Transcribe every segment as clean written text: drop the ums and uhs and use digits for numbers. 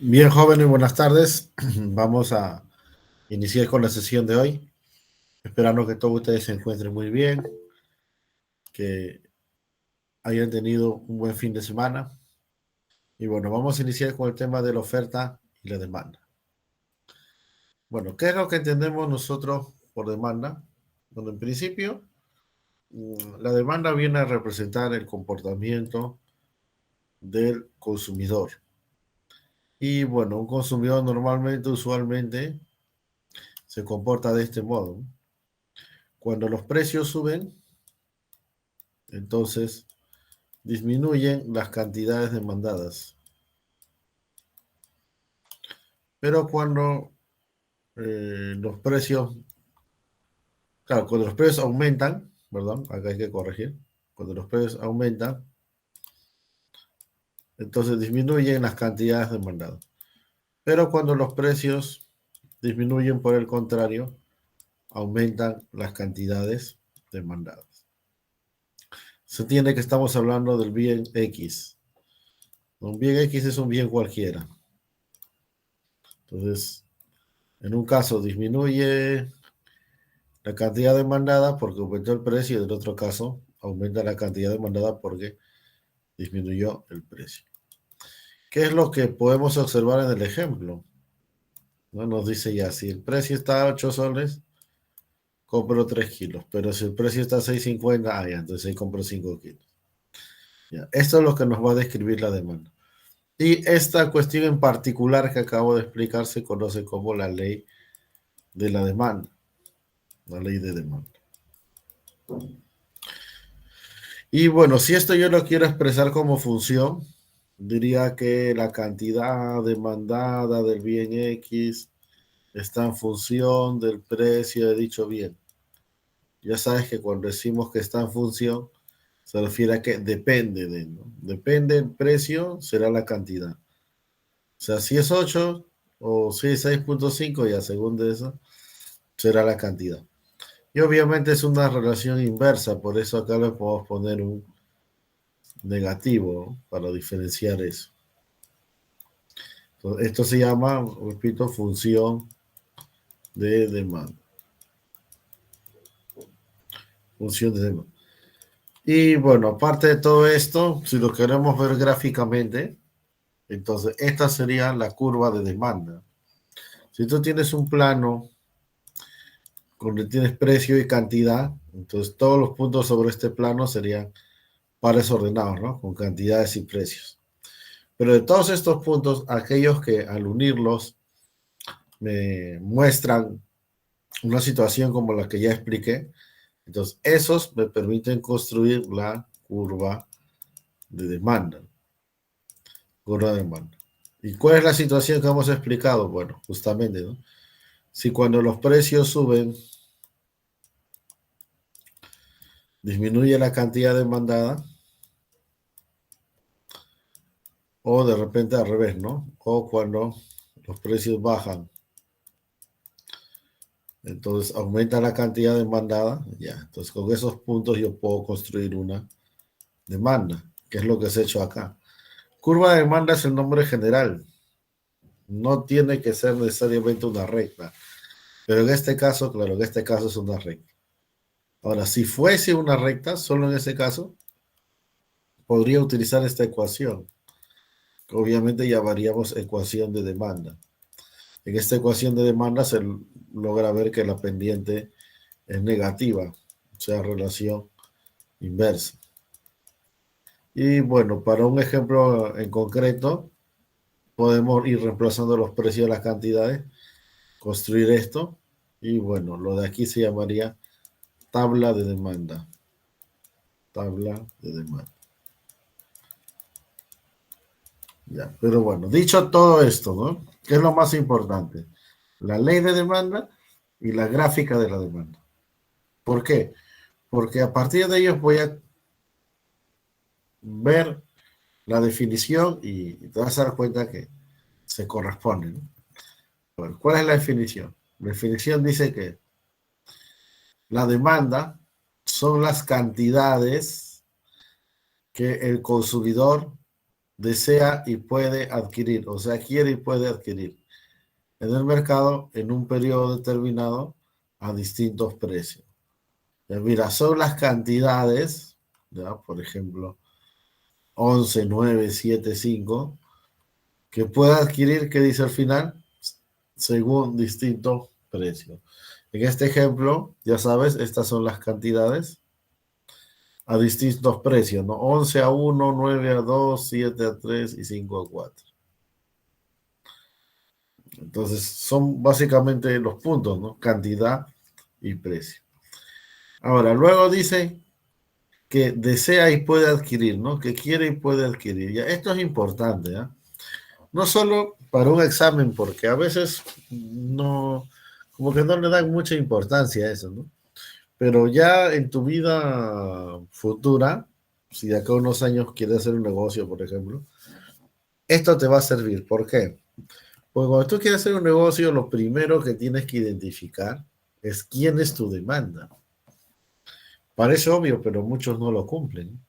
Bien, jóvenes, buenas tardes. Vamos a iniciar con la sesión de hoy, esperando que todos ustedes se encuentren muy bien, que hayan tenido un buen fin de semana. Y bueno, vamos a iniciar con el tema de la oferta y la demanda. Bueno, ¿qué es lo que entendemos nosotros por demanda? Bueno, en principio, la demanda viene a representar el comportamiento del consumidor. Y bueno, un consumidor normalmente, usualmente, se comporta de este modo. Cuando los precios suben, entonces disminuyen las cantidades demandadas. Pero cuando los precios, claro, cuando los precios aumentan, perdón, acá hay que corregir, cuando los precios aumentan, entonces disminuyen las cantidades demandadas. Pero cuando los precios disminuyen, por el contrario, aumentan las cantidades demandadas. Se entiende que estamos hablando del bien X. Un bien X es un bien cualquiera. Entonces, en un caso disminuye la cantidad demandada porque aumentó el precio y en otro caso aumenta la cantidad demandada porque disminuyó el precio. ¿Qué es lo que podemos observar en el ejemplo? ¿No? Nos dice ya, si el precio está a 8 soles, compro 3 kilos, pero si el precio está a 6,50, ya, entonces ahí compro 5 kilos. Ya. Esto es lo que nos va a describir la demanda. Y esta cuestión en particular que acabo de explicar se conoce como la ley de la demanda, la ley de demanda. Y bueno, si esto yo lo quiero expresar como función, diría que la cantidad demandada del bien X está en función del precio de dicho bien. Ya sabes que cuando decimos que está en función, se refiere a que depende de, ¿no? Depende el precio, será la cantidad. O sea, si es 8 o si es 6,5, ya según de eso, será la cantidad. Y obviamente es una relación inversa, por eso acá le podemos poner un negativo, ¿no? Para diferenciar eso. Entonces, esto se llama, repito, función de demanda. Función de demanda. Y bueno, aparte de todo esto, si lo queremos ver gráficamente, entonces esta sería la curva de demanda. Si tú tienes un plano donde tienes precio y cantidad, entonces todos los puntos sobre este plano serían pares ordenados, ¿no? Con cantidades y precios. Pero de todos estos puntos, aquellos que al unirlos me muestran una situación como la que ya expliqué, entonces esos me permiten construir la curva de demanda. Curva de demanda. ¿Y cuál es la situación que hemos explicado? Bueno, justamente, ¿no? Si cuando los precios suben, disminuye la cantidad demandada, o de repente al revés, ¿no? O cuando los precios bajan, entonces aumenta la cantidad demandada, ya. Entonces con esos puntos yo puedo construir una demanda, que es lo que se ha hecho acá. Curva de demanda es el nombre general, no tiene que ser necesariamente una recta, pero en este caso, claro, en este caso es una recta. Ahora, si fuese una recta, solo en ese caso, podría utilizar esta ecuación. Obviamente llamaríamos ecuación de demanda. En esta ecuación de demanda se logra ver que la pendiente es negativa, o sea, relación inversa. Y bueno, para un ejemplo en concreto, podemos ir reemplazando los precios de las cantidades, construir esto, y bueno, lo de aquí se llamaría tabla de demanda. Tabla de demanda. Ya, pero bueno, dicho todo esto, ¿no? ¿Qué es lo más importante? La ley de demanda y la gráfica de la demanda. ¿Por qué? Porque a partir de ellos voy a ver la definición y te vas a dar cuenta que se corresponden, ¿no? Bueno, ¿cuál es la definición? La definición dice que la demanda son las cantidades que el consumidor desea y puede adquirir, o sea, quiere y puede adquirir en el mercado en un periodo determinado a distintos precios. Ya, mira, son las cantidades, ¿ya? Por ejemplo, 11, 9, 7, 5, que puede adquirir, ¿qué dice al final? Según distintos precios. En este ejemplo, ya sabes, estas son las cantidades a distintos precios, ¿no? 11 a 1, 9 a 2, 7 a 3 y 5 a 4. Entonces, son básicamente los puntos, ¿no? Cantidad y precio. Ahora, luego dice que desea y puede adquirir, ¿no? Que quiere y puede adquirir. Ya, esto es importante, ¿ya? No solo para un examen, porque a veces no, como que no le dan mucha importancia a eso, ¿no? Pero ya en tu vida futura, si de acá a unos años quieres hacer un negocio, por ejemplo, esto te va a servir. ¿Por qué? Porque cuando tú quieres hacer un negocio, lo primero que tienes que identificar es quién es tu demanda. Parece obvio, pero muchos no lo cumplen.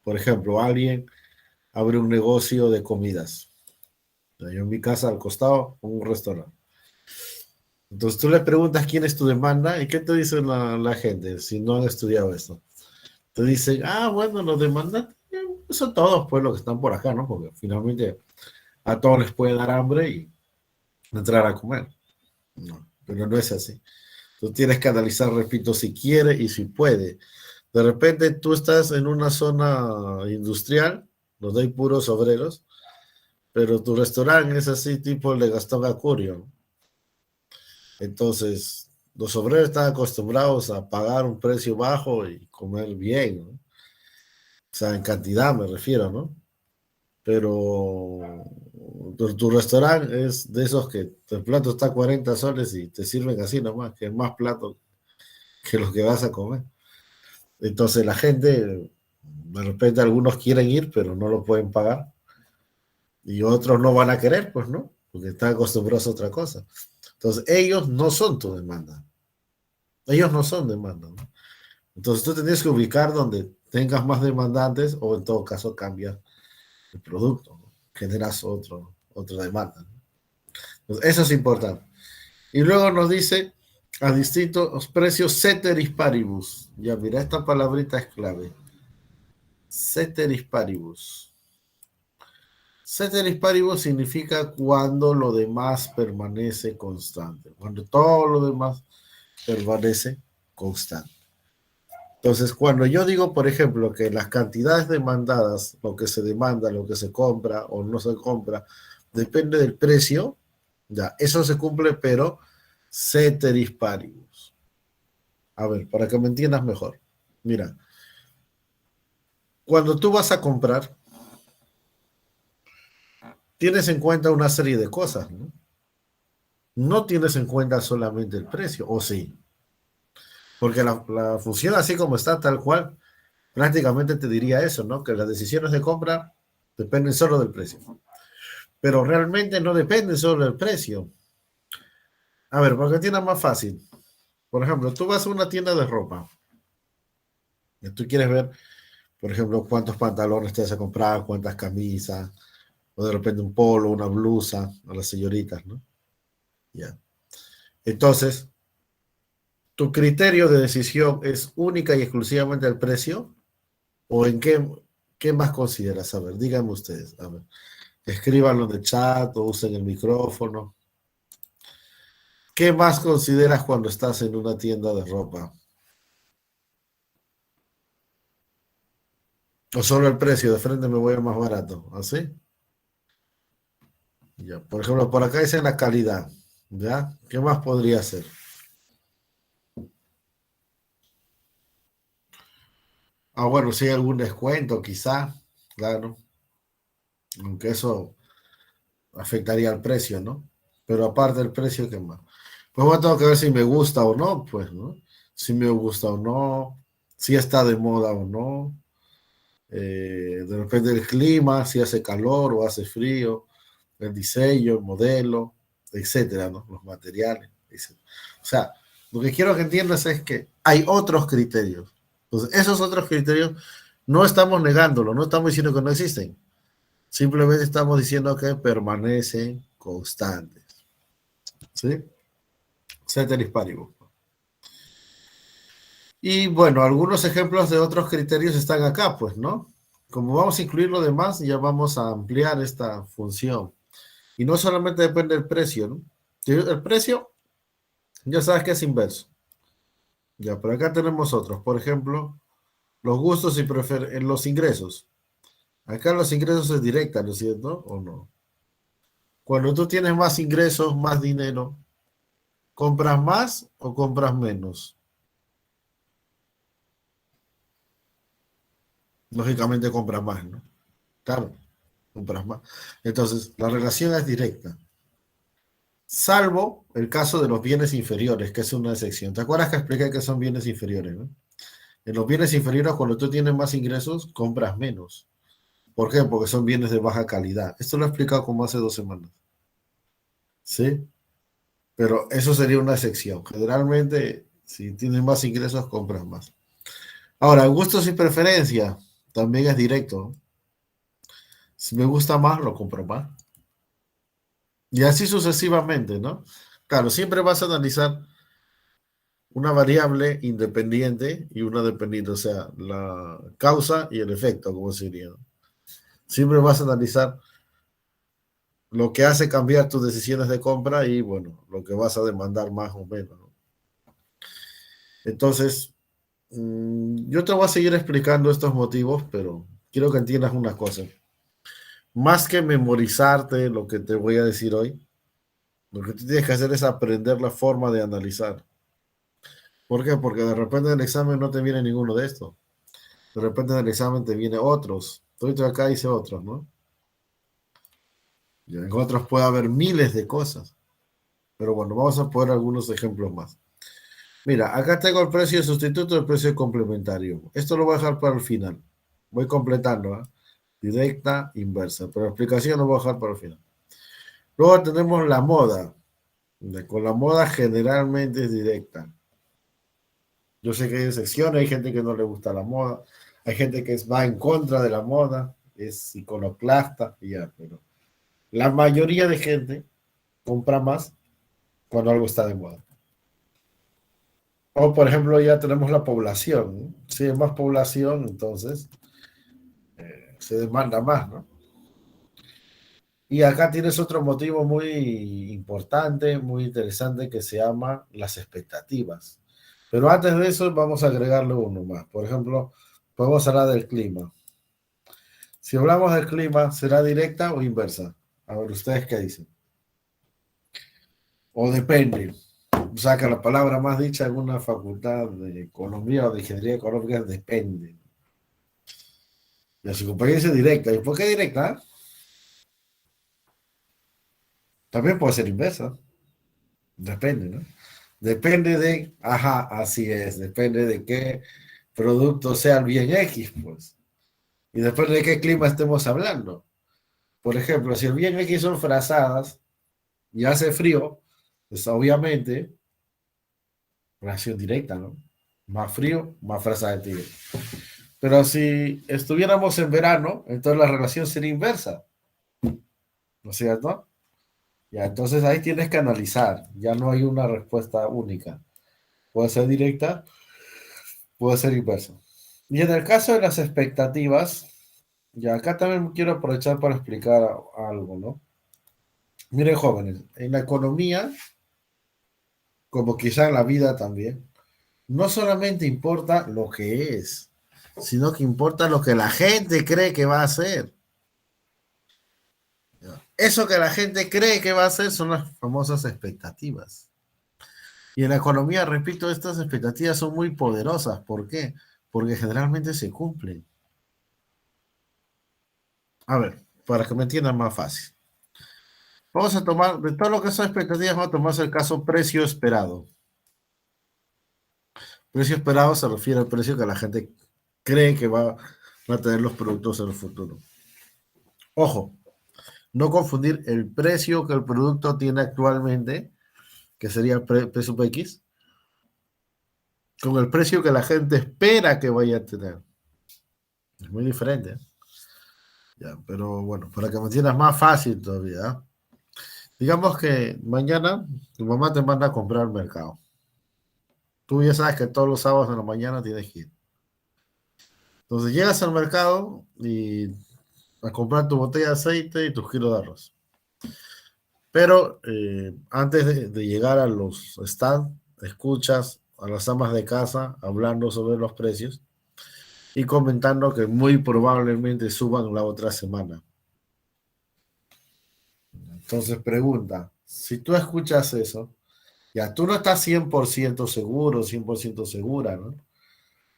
Por ejemplo, alguien abre un negocio de comidas. Yo en mi casa al costado, un restaurante. Entonces tú le preguntas quién es tu demanda y qué te dice la gente si no han estudiado esto. Te dicen, ah, bueno, los demandantes son todos pues los que están por acá, ¿no? Porque finalmente a todos les puede dar hambre y entrar a comer. No, pero no es así. Tú tienes que analizar, repito, si quiere y si puede. De repente tú estás en una zona industrial donde hay puros obreros, pero tu restaurante es así tipo el de Gastón Acurio, ¿no? Entonces, los obreros están acostumbrados a pagar un precio bajo y comer bien, ¿no? O sea, en cantidad me refiero, ¿no? Pero tu restaurante es de esos que el plato está a 40 soles y te sirven así nomás, que es más plato que lo que vas a comer. Entonces la gente, de repente algunos quieren ir, pero no lo pueden pagar. Y otros no van a querer, pues, ¿no? Porque están acostumbrados a otra cosa. Entonces ellos no son tu demanda. Ellos no son demanda, ¿no? Entonces tú tienes que ubicar donde tengas más demandantes o en todo caso cambias el producto, ¿no? Generas otra demanda, ¿no? Entonces, eso es importante. Y luego nos dice a distintos precios, ceteris paribus. Ya, mira, esta palabrita es clave. Ceteris paribus. Ceteris paribus significa cuando lo demás permanece constante, cuando todo lo demás permanece constante. Entonces, cuando yo digo, por ejemplo, que las cantidades demandadas, lo que se demanda, lo que se compra o no se compra, depende del precio, ya, eso se cumple, pero ceteris paribus. A ver, para que me entiendas mejor. Mira, cuando tú vas a comprar, tienes en cuenta una serie de cosas, ¿no? No tienes en cuenta solamente el precio, o sí, porque la función así como está, tal cual, prácticamente te diría eso, ¿no? Que las decisiones de compra dependen solo del precio, pero realmente no dependen solo del precio. A ver, porque tiene más fácil. Por ejemplo, tú vas a una tienda de ropa y tú quieres ver, por ejemplo, cuántos pantalones te vas a comprar, cuántas camisas, o de repente un polo, una blusa a las señoritas, ¿no? Ya. Entonces, ¿tu criterio de decisión es única y exclusivamente el precio? ¿O en qué más consideras? A ver, díganme ustedes. A ver, escríbanlo en el chat o usen el micrófono. ¿Qué más consideras cuando estás en una tienda de ropa? ¿O solo el precio? De frente me voy a más barato. ¿Así? Ya. Por ejemplo, por acá dicen la calidad. ¿Ya? ¿Qué más podría ser? Ah, bueno, sí, algún descuento, quizá. Claro. Aunque eso afectaría al precio, ¿no? Pero aparte del precio, ¿qué más? Pues bueno, tengo que ver si me gusta o no, pues, ¿no? Si me gusta o no, si está de moda o no. De repente el clima, si hace calor o hace frío, el diseño, el modelo, etcétera, ¿no? Los materiales, etcétera. O sea, lo que quiero que entiendas es que hay otros criterios. Entonces, esos otros criterios no estamos negándolo, no estamos diciendo que no existen. Simplemente estamos diciendo que permanecen constantes. ¿Sí? Ceteris paribus. Y bueno, algunos ejemplos de otros criterios están acá, pues, ¿no? Como vamos a incluir lo demás, ya vamos a ampliar esta función. Y no solamente depende del precio, ¿no? El precio, ya sabes que es inverso. Ya, pero acá tenemos otros. Por ejemplo, los gustos y los ingresos. Acá los ingresos es directa, ¿no es cierto? ¿O no? Cuando tú tienes más ingresos, más dinero, ¿compras más o compras menos? Lógicamente compras más, ¿no? Claro, compras más. Entonces, la relación es directa. Salvo el caso de los bienes inferiores, que es una excepción. ¿Te acuerdas que expliqué que son bienes inferiores, no? En los bienes inferiores, cuando tú tienes más ingresos, compras menos. ¿Por qué? Porque son bienes de baja calidad. Esto lo he explicado como hace 2 semanas. ¿Sí? Pero eso sería una excepción. Generalmente, si tienes más ingresos, compras más. Ahora, gustos y preferencias también es directo. Si me gusta más, lo compro más. Y así sucesivamente, ¿no? Claro, siempre vas a analizar una variable independiente y una dependiente, o sea, la causa y el efecto, como sería. Siempre vas a analizar lo que hace cambiar tus decisiones de compra y, bueno, lo que vas a demandar más o menos, ¿no? Entonces, yo te voy a seguir explicando estos motivos, pero quiero que entiendas una cosa. Más que memorizarte lo que te voy a decir hoy, lo que tú tienes que hacer es aprender la forma de analizar. ¿Por qué? Porque de repente en el examen no te viene ninguno de estos. De repente en el examen te viene otros. Estoy acá hice otros, ¿no? Y en otros puede haber miles de cosas. Pero bueno, vamos a poner algunos ejemplos más. Mira, acá tengo el precio de sustituto y el precio de complementario. Esto lo voy a dejar para el final. Voy completando, ¿eh? Directa, inversa. Pero la explicación lo voy a dejar para el final. Luego tenemos la moda. Con la moda generalmente es directa. Yo sé que hay excepciones, hay gente que no le gusta la moda, hay gente que va en contra de la moda, es iconoclasta y ya, pero la mayoría de gente compra más cuando algo está de moda. O por ejemplo, ya tenemos la población, ¿no? Si hay más población, entonces se demanda más, ¿no? Y acá tienes otro motivo muy importante, muy interesante, que se llama las expectativas. Pero antes de eso, vamos a agregarle uno más. Por ejemplo, podemos hablar del clima. Si hablamos del clima, ¿será directa o inversa? A ver, ¿ustedes qué dicen? O depende. O sea, que la palabra más dicha en una facultad de economía o de ingeniería económica es depende. Y a su compañía dice directa. ¿Y por qué directa? También puede ser inversa. Depende, ¿no? Depende de, ajá, así es, depende de qué producto sea el bien X, pues. Y depende de qué clima estemos hablando. Por ejemplo, si el bien X son frazadas y hace frío, pues obviamente relación directa, ¿no? Más frío, más fresa de tigre. Pero si estuviéramos en verano, entonces la relación sería inversa, ¿no es cierto? Ya, entonces ahí tienes que analizar, ya no hay una respuesta única. Puede ser directa, puede ser inversa. Y en el caso de las expectativas, ya acá también quiero aprovechar para explicar algo, ¿no? Miren, jóvenes, en la economía, como quizá en la vida también, no solamente importa lo que es, sino que importa lo que la gente cree que va a hacer. Eso que la gente cree que va a hacer son las famosas expectativas. Y en la economía, repito, estas expectativas son muy poderosas. ¿Por qué? Porque generalmente se cumplen. A ver, para que me entiendan más fácil. Vamos a tomar, de todo lo que son expectativas, vamos a tomar el caso precio esperado. Precio esperado se refiere al precio que la gente cree que va a tener los productos en el futuro. Ojo, no confundir el precio que el producto tiene actualmente, que sería el precio X, con el precio que la gente espera que vaya a tener. Es muy diferente. Ya, pero bueno, para que me entiendas más fácil todavía. ¿Ah? Digamos que mañana tu mamá te manda a comprar al mercado. Tú ya sabes que todos los sábados en la mañana tienes que ir. Entonces llegas al mercado y a comprar tu botella de aceite y tus kilos de arroz. Pero antes de llegar a los stands, escuchas a las amas de casa hablando sobre los precios y comentando que muy probablemente suban la otra semana. Entonces pregunta, si tú escuchas eso, ya tú no estás 100% seguro, 100% segura, ¿no?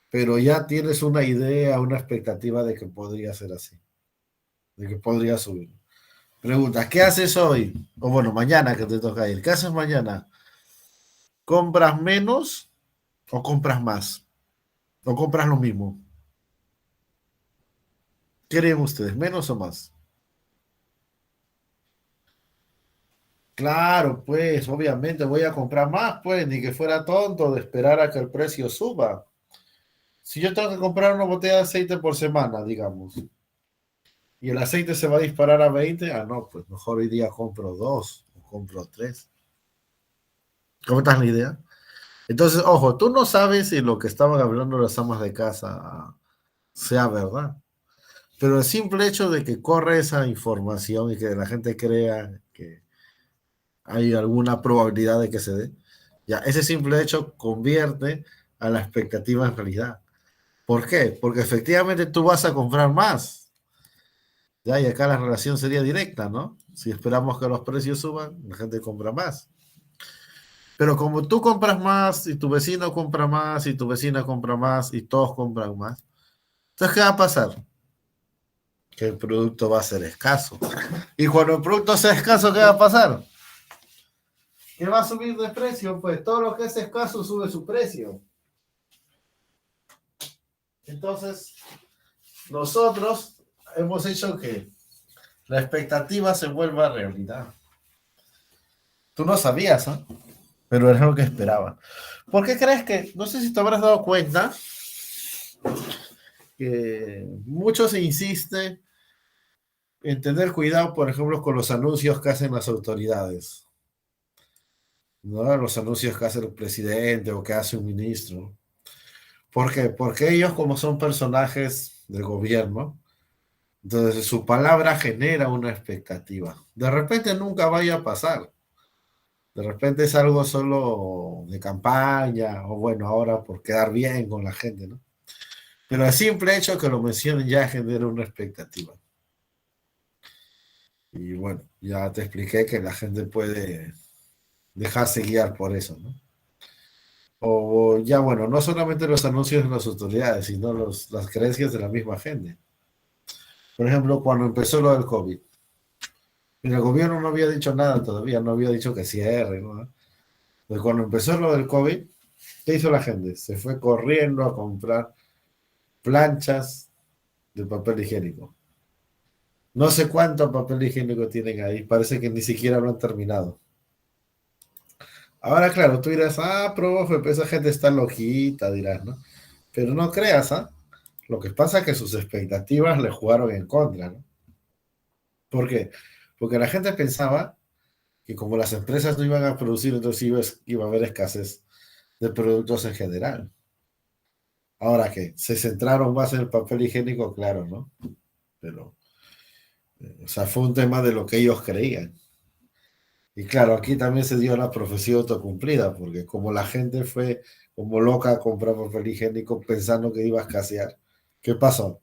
Pero ya tienes una idea, una expectativa de que podría ser así, de que podría subir. Pregunta, ¿qué haces hoy? O bueno, mañana que te toca ir. ¿Qué haces mañana? ¿Compras menos o compras más? ¿O compras lo mismo? ¿Qué harían ustedes? ¿Menos o más? Claro, pues obviamente voy a comprar más, pues ni que fuera tonto de esperar a que el precio suba. Si yo tengo que comprar una botella de aceite por semana, digamos, y el aceite se va a disparar a 20, no, pues mejor hoy día compro dos o compro tres. ¿Cómo estás la idea? Entonces, ojo, tú no sabes si lo que estaban hablando las amas de casa sea verdad, pero el simple hecho de que corre esa información y que la gente crea que hay alguna probabilidad de que se dé, ya ese simple hecho convierte a la expectativa en realidad. ¿Por qué? Porque efectivamente tú vas a comprar más. Ya, y acá la relación sería directa, ¿no? Si esperamos que los precios suban, la gente compra más. Pero como tú compras más y tu vecino compra más y tu vecina compra más y todos compran más, entonces, ¿qué va a pasar? Que el producto va a ser escaso. Y cuando el producto sea escaso, ¿qué va a pasar? Que va a subir de precio, pues todo lo que es escaso sube su precio. Entonces, nosotros hemos hecho que la expectativa se vuelva realidad. Tú no sabías, ¿eh? Pero es lo que esperaba. ¿Por qué crees que, no sé si te habrás dado cuenta, que muchos insisten en tener cuidado, por ejemplo, con los anuncios que hacen las autoridades, ¿no? Los anuncios que hace el presidente o que hace un ministro. ¿Por qué? Porque ellos, como son personajes del gobierno, entonces su palabra genera una expectativa. De repente nunca vaya a pasar. De repente es algo solo de campaña o bueno, ahora por quedar bien con la gente, ¿no? Pero el simple hecho que lo mencionen ya genera una expectativa. Y bueno, ya te expliqué que la gente puede dejarse guiar por eso, ¿no? O ya bueno, no solamente los anuncios de las autoridades, sino las creencias de la misma gente. Por ejemplo, cuando empezó lo del COVID, el gobierno no había dicho nada todavía, no había dicho que cierre, ¿no? Pues cuando empezó lo del COVID, ¿qué hizo la gente? Se fue corriendo a comprar planchas de papel higiénico. No sé cuánto papel higiénico tienen ahí, parece que ni siquiera lo han terminado. Ahora, claro, tú dirás, profe, pues esa gente está loquita, dirás, ¿no? Pero no creas, ¿ah? Lo que pasa es que sus expectativas le jugaron en contra, ¿no? ¿Por qué? Porque la gente pensaba que como las empresas no iban a producir, entonces iba a haber escasez de productos en general. Ahora que se centraron más en el papel higiénico, claro, ¿no? Pero, o sea, fue un tema de lo que ellos creían. Y claro, aquí también se dio la profecía autocumplida, porque como la gente fue como loca a comprar papel higiénico pensando que iba a escasear, ¿qué pasó?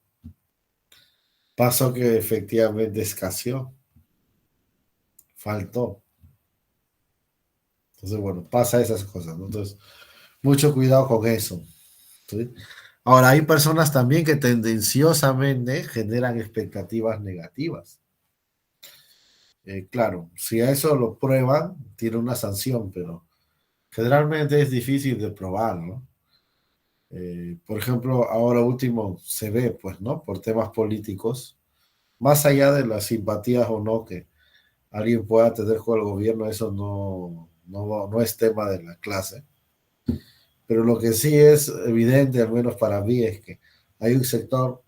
Pasó que efectivamente escaseó, faltó. Entonces, bueno, pasa esas cosas, ¿no? Entonces, mucho cuidado con eso, ¿sí? Ahora, hay personas también que tendenciosamente generan expectativas negativas. Claro, si a eso lo prueban, tiene una sanción, pero generalmente es difícil de probar, ¿no? Por ejemplo, ahora último se ve, pues, ¿no? Por temas políticos, más allá de las simpatías o no que alguien pueda tener con el gobierno, eso no es tema de la clase. Pero lo que sí es evidente, al menos para mí, es que hay un sector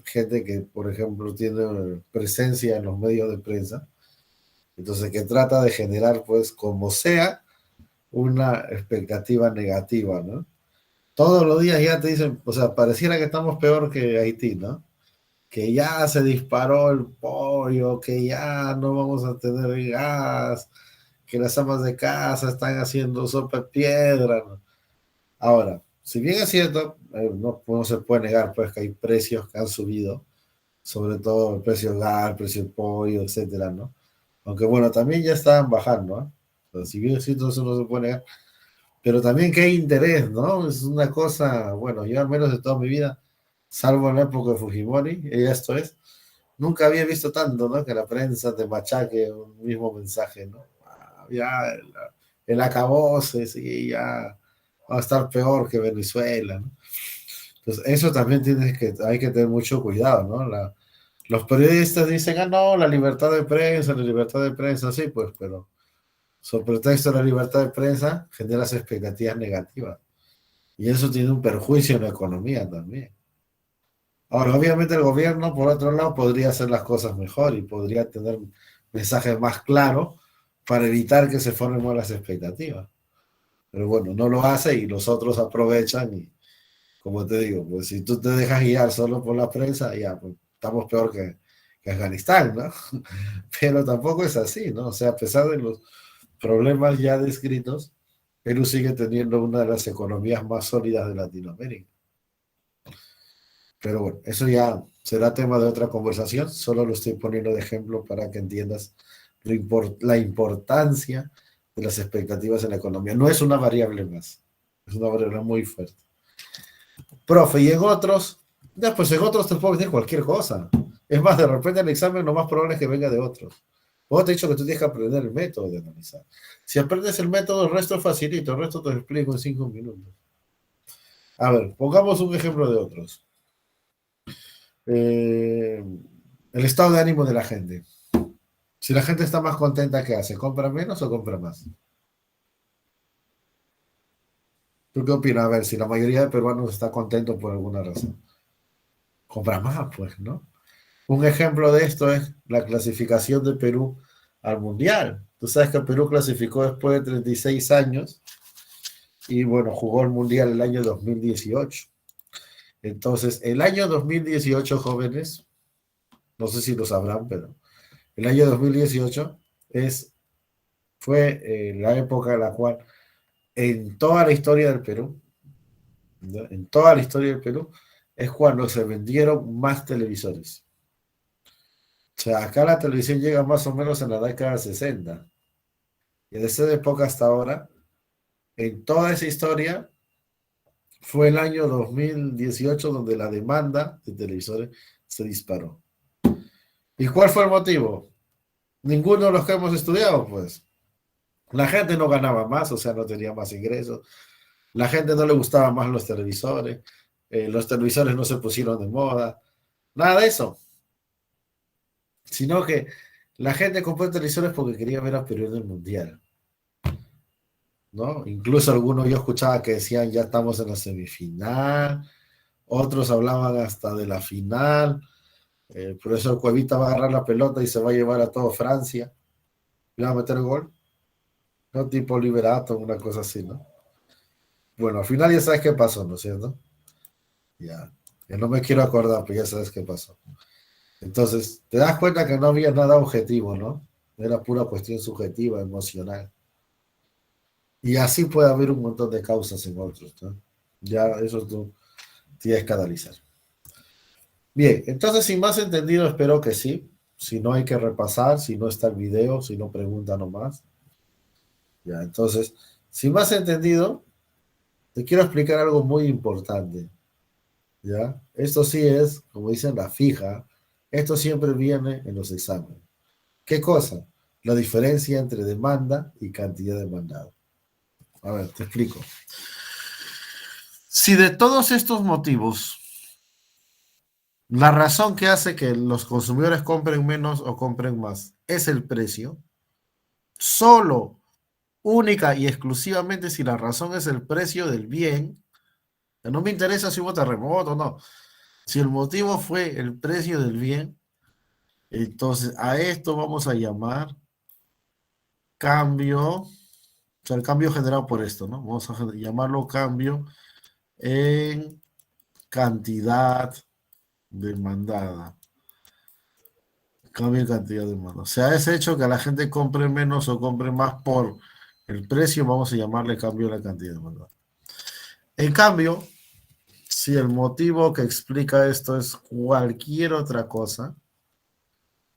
gente que, por ejemplo, tiene presencia en los medios de prensa, entonces que trata de generar, pues, como sea, una expectativa negativa, ¿no? Todos los días ya te dicen, o sea, pareciera que estamos peor que Haití, ¿no? Que ya se disparó el pollo, que ya no vamos a tener gas, que las amas de casa están haciendo sopa de piedra, ¿no? Ahora, si bien es cierto, no se puede negar pues que hay precios que han subido, sobre todo el precio del gas, el precio del pollo, etcétera, ¿no? Aunque bueno, también ya estaban bajando, ¿no? Pero si bien es cierto, eso no se puede negar. Pero también que hay interés, ¿no? Es una cosa, bueno, yo al menos de toda mi vida, salvo en la época de Fujimori, y esto es, nunca había visto tanto, ¿no? Que la prensa te machaque un mismo mensaje, ¿no? Ya el acabose, sí, ya va a estar peor que Venezuela, ¿no? Entonces, eso también hay que tener mucho cuidado, ¿no? Los periodistas dicen, no, la libertad de prensa, sí, pues, pero sobre pretexto de la libertad de prensa generas expectativas negativas. Y eso tiene un perjuicio en la economía también. Ahora, obviamente el gobierno, por otro lado, podría hacer las cosas mejor y podría tener mensajes más claros para evitar que se formen malas expectativas. Pero bueno, no lo hace y los otros aprovechan y, como te digo, pues si tú te dejas guiar solo por la prensa, ya, pues estamos peor que Afganistán, ¿no? Pero tampoco es así, ¿no? O sea, a pesar de los problemas ya descritos, Perú sigue teniendo una de las economías más sólidas de Latinoamérica. Pero bueno, eso ya será tema de otra conversación. Solo lo estoy poniendo de ejemplo para que entiendas la importancia de las expectativas en la economía. No es una variable más, es una variable muy fuerte. Profe, y en otros, ya pues en otros te puedo decir cualquier cosa. Es más, de repente el examen lo más probable es que venga de otros. Vos te he dicho que tú tienes que aprender el método de analizar. Si aprendes el método, el resto es facilito, el resto te lo explico en 5 minutos. A ver, pongamos un ejemplo de otros. Eh, el estado de ánimo de la gente. Si la gente está más contenta, ¿qué hace? ¿Compra menos o compra más? ¿Tú qué opinas? A ver, si la mayoría de peruanos está contento por alguna razón. Compra más, pues, ¿no? Un ejemplo de esto es la clasificación de Perú al Mundial. Tú sabes que Perú clasificó después de 36 años y bueno, jugó el Mundial el año 2018. Entonces, el año 2018, jóvenes, no sé si lo sabrán, pero el año 2018 fue la época en la cual en toda la historia del Perú, ¿no? En toda la historia del Perú, es cuando se vendieron más televisores. O sea, acá la televisión llega más o menos en la década de 60. Y desde esa época hasta ahora, en toda esa historia, fue el año 2018 donde la demanda de televisores se disparó. ¿Y cuál fue el motivo? Ninguno de los que hemos estudiado, pues. La gente no ganaba más, o sea, no tenía más ingresos. La gente no le gustaban más los televisores no se pusieron de moda, nada de eso, sino que la gente compró televisores porque quería ver a Perú en el Mundial, ¿no? Incluso algunos yo escuchaba que decían ya estamos en la semifinal, otros hablaban hasta de la final, por eso el Cuevita va a agarrar la pelota y se va a llevar a todo Francia, y va a meter el gol, ¿no? Tipo Liberato, una cosa así, ¿no? Bueno, al final ya sabes qué pasó, ¿no es cierto? Ya, ya no me quiero acordar, pero ya sabes qué pasó. Entonces, te das cuenta que no había nada objetivo, ¿no? Era pura cuestión subjetiva, emocional. Y así puede haber un montón de causas en otros, ¿no? Ya eso tú tienes que analizar. Bien, entonces, si más entendido, espero que sí. Si no hay que repasar, si no está el video, si no pregunta nomás. Ya, entonces, si más entendido, te quiero explicar algo muy importante. ¿Ya? Esto sí es, como dicen, la fija. Esto siempre viene en los exámenes. ¿Qué cosa? La diferencia entre demanda y cantidad demandada. A ver, te explico. Si de todos estos motivos, la razón que hace que los consumidores compren menos o compren más es el precio, solo, única y exclusivamente si la razón es el precio del bien, no me interesa si hubo terremoto o no, Si el motivo fue el precio del bien, entonces a esto vamos a llamar cambio, o sea, el cambio generado por esto, ¿no? Vamos a llamarlo cambio en cantidad demandada. Cambio en cantidad demandada. O sea, ese hecho que la gente compre menos o compre más por el precio, vamos a llamarle cambio en la cantidad demandada. En cambio, si el motivo que explica esto es cualquier otra cosa,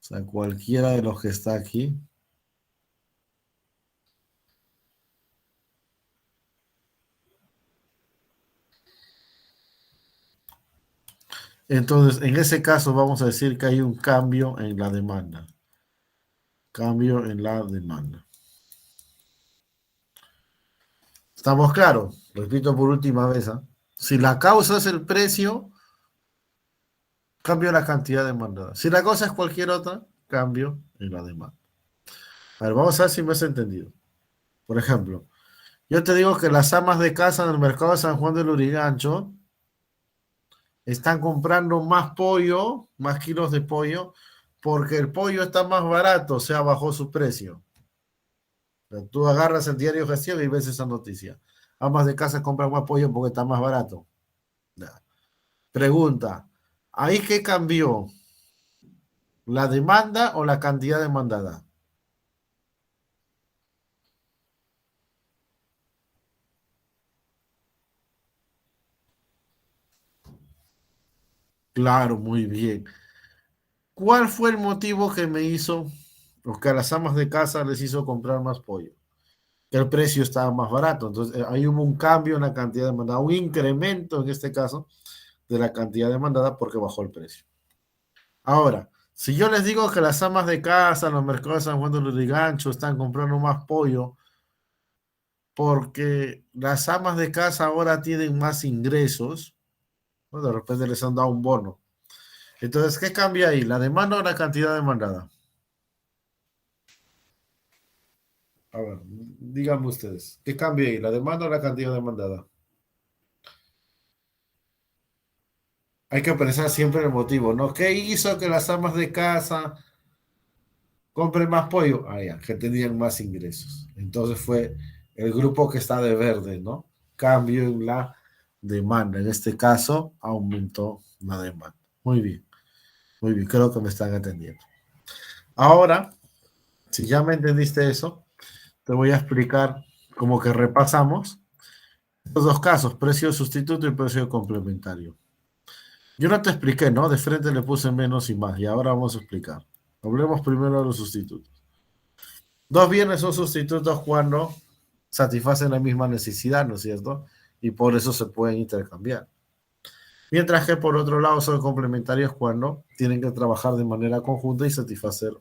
o sea, cualquiera de los que está aquí, entonces en ese caso vamos a decir que hay un cambio en la demanda. Cambio en la demanda. ¿Estamos claros? Repito por última vez, ¿ah? Si la causa es el precio, cambio la cantidad demandada. Si la causa es cualquier otra, cambio en la demanda. A ver, vamos a ver si me has entendido. Por ejemplo, yo te digo que las amas de casa en el mercado de San Juan del Lurigancho están comprando más pollo, más kilos de pollo, porque el pollo está más barato, o sea, bajó su precio. O sea, tú agarras el diario Gestión y ves esa noticia. Amas de casa compran más pollo porque está más barato. Ya. Pregunta, ¿ahí qué cambió? ¿La demanda o la cantidad demandada? Claro, muy bien. ¿Cuál fue el motivo que me hizo, o que a las amas de casa les hizo comprar más pollo? Que el precio estaba más barato. Entonces, ahí hubo un cambio en la cantidad demandada, un incremento en este caso de la cantidad demandada porque bajó el precio. Ahora, si yo les digo que las amas de casa en los mercados de San Juan de Lurigancho están comprando más pollo porque las amas de casa ahora tienen más ingresos, ¿no? De repente les han dado un bono. Entonces, ¿qué cambia ahí? ¿La demanda o la cantidad demandada? A ver, díganme ustedes, ¿qué cambia ahí? ¿La demanda o la cantidad demandada? Hay que pensar siempre el motivo, ¿no? ¿Qué hizo que las amas de casa compren más pollo? Ah, ya, que tenían más ingresos. Entonces fue el grupo que está de verde, ¿no? Cambio en la demanda. En este caso, aumentó la demanda. Muy bien, creo que me están atendiendo. Ahora, si ya me entendiste eso, te voy a explicar como que repasamos los dos casos, precio sustituto y precio complementario. Yo no te expliqué, ¿no? De frente le puse menos y más, y ahora vamos a explicar. Hablemos primero de los sustitutos. Dos bienes son sustitutos cuando satisfacen la misma necesidad, ¿no es cierto? Y por eso se pueden intercambiar. Mientras que por otro lado son complementarios cuando tienen que trabajar de manera conjunta y satisfacer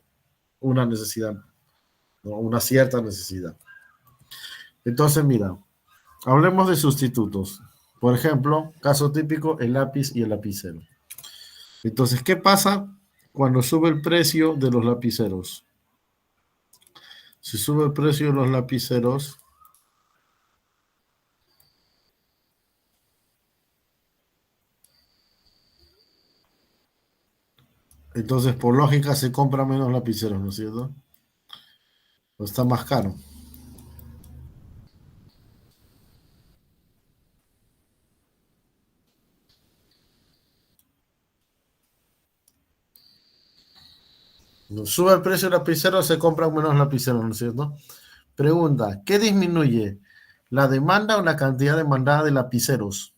una necesidad, ¿no? Una cierta necesidad. Entonces, mira, hablemos de sustitutos. Por ejemplo, caso típico, el lápiz y el lapicero. Entonces, ¿qué pasa cuando sube el precio de los lapiceros? Si sube el precio de los lapiceros, entonces por lógica se compra menos lapiceros, ¿no es cierto? O está más caro. No sube el precio del lapicero, se compran menos lapiceros, ¿no es cierto? Pregunta, ¿qué disminuye? ¿La demanda o la cantidad demandada de lapiceros?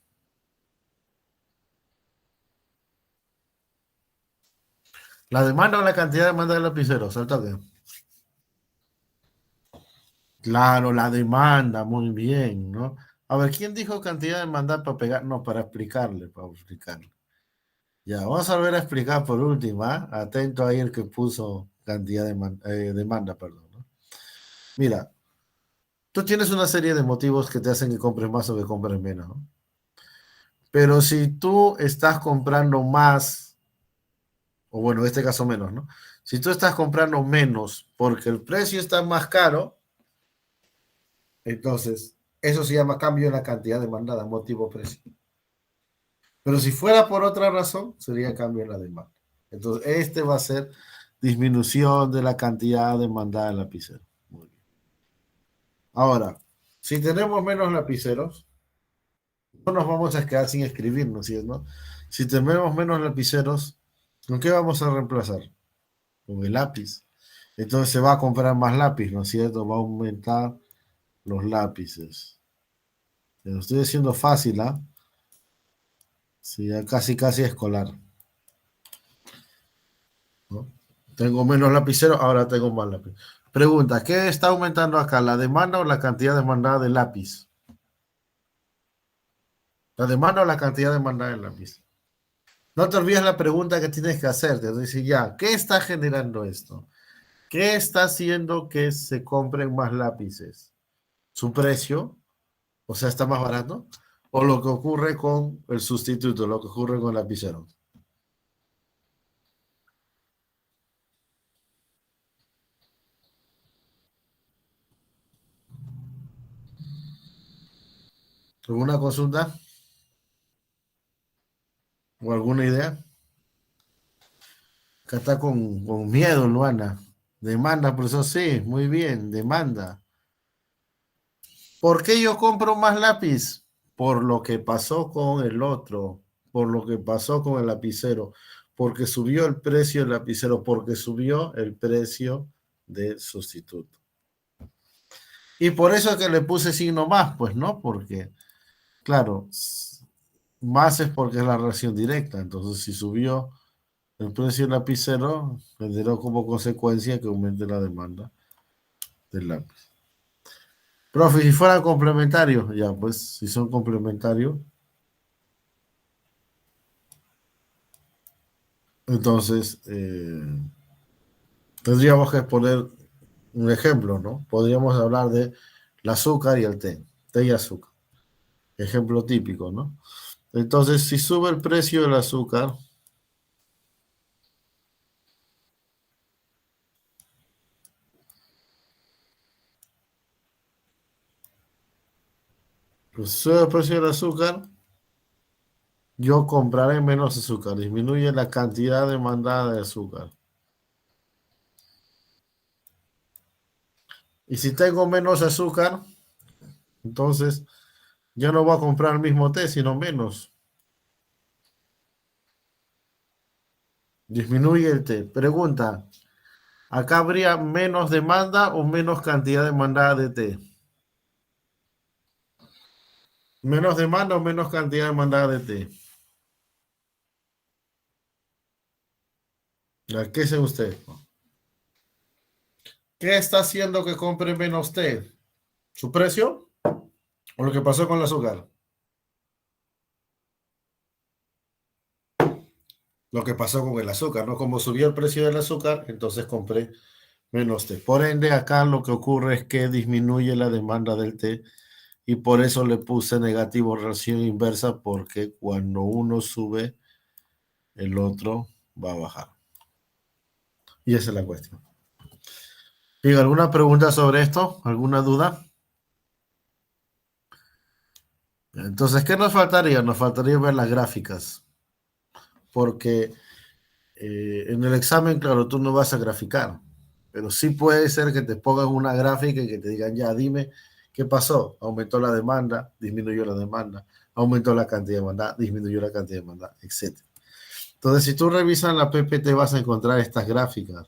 ¿La demanda o la cantidad demandada de lapiceros? Al toque. Claro, la demanda, muy bien, ¿no? A ver, ¿quién dijo cantidad demandada para pegar? No, para explicarle, para explicarle. Ya, vamos a volver a explicar por última. Atento ahí el que puso cantidad de demanda, perdón, ¿no? Mira, tú tienes una serie de motivos que te hacen que compres más o que compres menos, ¿no? Pero si tú estás comprando más, o bueno, en este caso menos, ¿no? Si tú estás comprando menos porque el precio está más caro, entonces eso se llama cambio en la cantidad demandada, motivo precio. Pero si fuera por otra razón, sería cambio en la demanda. Entonces, este va a ser disminución de la cantidad demandada en lapicero. Muy bien. Ahora, si tenemos menos lapiceros, no nos vamos a quedar sin escribir, ¿no es cierto? Si tenemos menos lapiceros, ¿con qué vamos a reemplazar? Con el lápiz. Entonces se va a comprar más lápiz, ¿no es cierto? Va a aumentar los lápices. Lo estoy haciendo fácil, ¿ah? Sí, ya casi, casi escolar, ¿no? Tengo menos lapiceros, ahora tengo más lápiz. Pregunta, ¿qué está aumentando acá? ¿La demanda o la cantidad demandada de lápiz? ¿La demanda o la cantidad demandada de lápiz? No te olvides la pregunta que tienes que hacerte. Dice ya, ¿qué está generando esto? ¿Qué está haciendo que se compren más lápices? ¿Su precio? O sea, ¿está más barato? ¿O lo que ocurre con el sustituto, lo que ocurre con el lapicero? ¿Alguna consulta o alguna idea? Acá está con miedo, Luana. Demanda, profesor, sí, muy bien, demanda. ¿Por qué yo compro más lápiz? Por lo que pasó con el otro, por lo que pasó con el lapicero, porque subió el precio del lapicero, porque subió el precio del sustituto. Y por eso es que le puse signo más, pues no, porque, claro, más es porque es la relación directa. Entonces, si subió el precio del lapicero, generó como consecuencia que aumente la demanda del lápiz. Profe, si fuera complementario, ya, pues, si son complementarios, entonces tendríamos que poner un ejemplo, ¿no? Podríamos hablar de el azúcar y el té y azúcar, ejemplo típico, ¿no? Entonces, si sube el precio del azúcar, pues sube el precio del azúcar, yo compraré menos azúcar, disminuye la cantidad demandada de azúcar. Y si tengo menos azúcar, entonces yo no voy a comprar el mismo té, sino menos. Disminuye el té. Pregunta, ¿acá habría menos demanda o menos cantidad demandada de té? Menos demanda o menos cantidad demandada de té. ¿Qué es usted? ¿Qué está haciendo que compre menos té? ¿Su precio o lo que pasó con el azúcar? Lo que pasó con el azúcar, ¿no? Como subió el precio del azúcar, entonces compré menos té. Por ende, acá lo que ocurre es que disminuye la demanda del té y por eso le puse negativo relación inversa porque cuando uno sube, el otro va a bajar. Y esa es la cuestión. ¿Tiene alguna pregunta sobre esto? ¿Alguna duda? Entonces, ¿qué nos faltaría? Nos faltaría ver las gráficas, porque en el examen, claro, tú no vas a graficar, pero sí puede ser que te pongan una gráfica y que te digan, ya, dime qué pasó. Aumentó la demanda, disminuyó la demanda, aumentó la cantidad de demanda, disminuyó la cantidad de demanda, etc. Entonces, si tú revisas la PPT, vas a encontrar estas gráficas.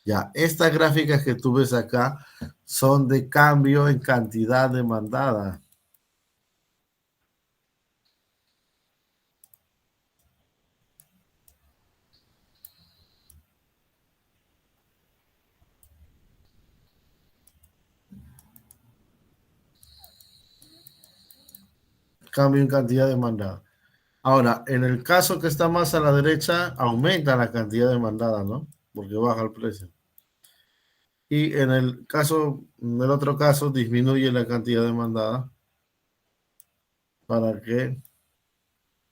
Ya, estas gráficas que tú ves acá son de cambio en cantidad demandada. Cambio en cantidad demandada. Ahora, en el caso que está más a la derecha, aumenta la cantidad demandada, ¿no? Porque baja el precio. Y en el otro caso, disminuye la cantidad demandada para que,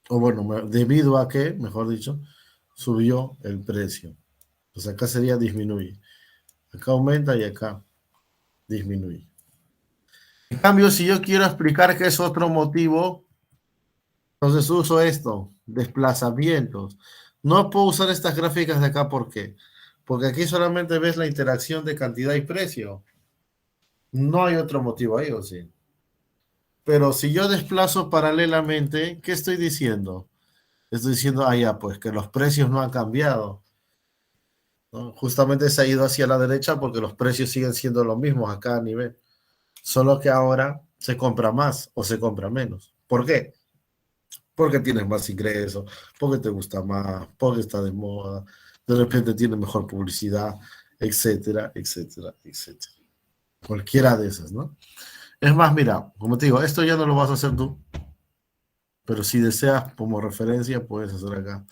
o bueno, debido a que, mejor dicho, subió el precio. Pues acá sería disminuye. Acá aumenta y acá disminuye. En cambio, si yo quiero explicar que es otro motivo, entonces uso esto. desplazamientos. No puedo usar estas gráficas de acá, ¿por qué? Porque aquí solamente ves la interacción de cantidad y precio. No hay otro motivo ahí, ¿o sí? Pero si yo desplazo paralelamente, ¿qué estoy diciendo? Estoy diciendo, ah, ya, pues que los precios no han cambiado, ¿no? Justamente se ha ido hacia la derecha porque los precios siguen siendo los mismos a cada nivel. Solo que ahora se compra más o se compra menos. ¿Por qué? Porque tienes más ingresos, porque te gusta más, porque está de moda, de repente tiene mejor publicidad, etcétera, etcétera, etcétera. Cualquiera de esas, ¿no? Es más, mira, como te digo, esto ya no lo vas a hacer tú, pero si deseas como referencia, puedes hacer acá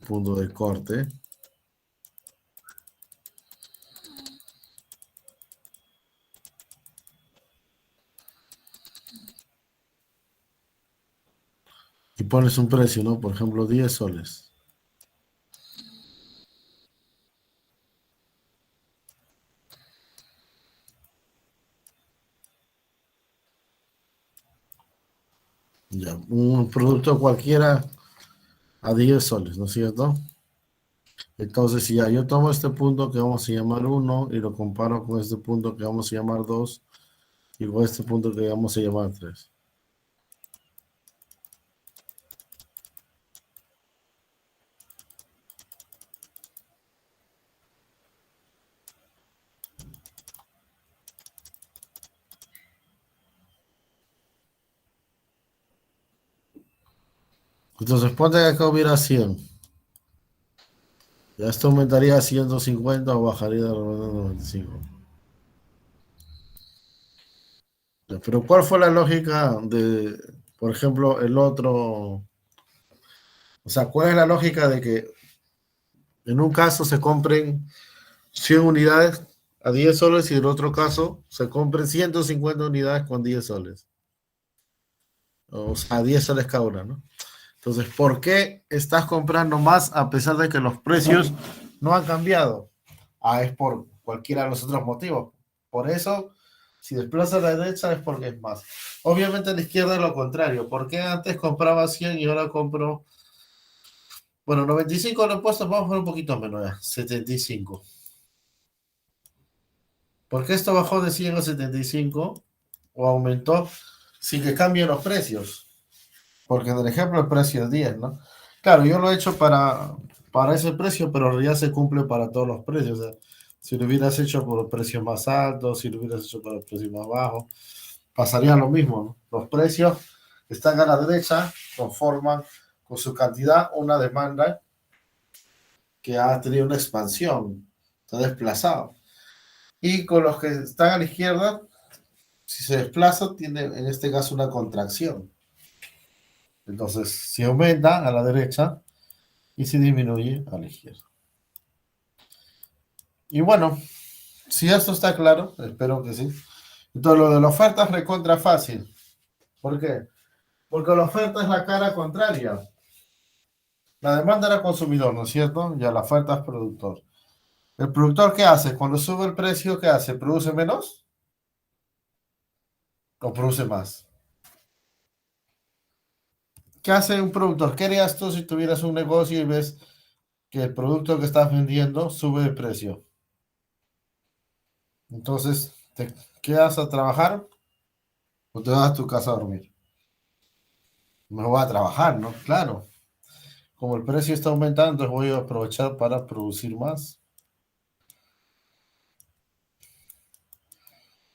punto de corte y pones un precio, ¿no? Por ejemplo, 10 soles. Ya, un producto cualquiera a 10 soles, ¿no es cierto? Entonces, si ya yo tomo este punto que vamos a llamar uno y lo comparo con este punto que vamos a llamar 2 y con este punto que vamos a llamar 3. Entonces, ponte que acá hubiera 100. Ya esto aumentaría a 150 o bajaría de 95. Ya, pero ¿cuál fue la lógica de, por ejemplo, el otro? O sea, ¿cuál es la lógica de que en un caso se compren 100 unidades a 10 soles y en otro caso se compren 150 unidades con 10 soles? O sea, 10 soles cada una, ¿no? Entonces, ¿por qué estás comprando más a pesar de que los precios no han cambiado? Ah, es por cualquiera de los otros motivos. Por eso, si desplaza a la derecha es porque es más. Obviamente a la izquierda es lo contrario. ¿Por qué antes compraba 100 y ahora compro, bueno, 95 lo he puesto, vamos a ver un poquito menos, ya, 75? ¿Por qué esto bajó de 100 a 75 o aumentó sin que cambien los precios? Porque en el ejemplo el precio es 10, ¿no? Claro, yo lo he hecho para ese precio, pero en realidad se cumple para todos los precios. O sea, si lo hubieras hecho por el precio más alto, si lo hubieras hecho por el precio más bajo, pasaría lo mismo, ¿no? Los precios que están a la derecha conforman con su cantidad una demanda que ha tenido una expansión, se ha desplazado. Y con los que están a la izquierda, si se desplaza, tiene en este caso una contracción. Entonces, si aumenta a la derecha y si disminuye a la izquierda. Y bueno, si esto está claro, espero que sí. Entonces, lo de la oferta es recontra fácil. ¿Por qué? Porque la oferta es la cara contraria. La demanda era consumidor, ¿no es cierto? Ya la oferta es productor. ¿El productor qué hace? Cuando sube el precio, ¿qué hace? ¿Produce menos o produce más? ¿Qué hace un productor? ¿Qué harías tú si tuvieras un negocio y ves que el producto que estás vendiendo sube de precio? Entonces, ¿te quedas a trabajar o te vas a tu casa a dormir? Me voy a trabajar, ¿no? Claro. Como el precio está aumentando, voy a aprovechar para producir más.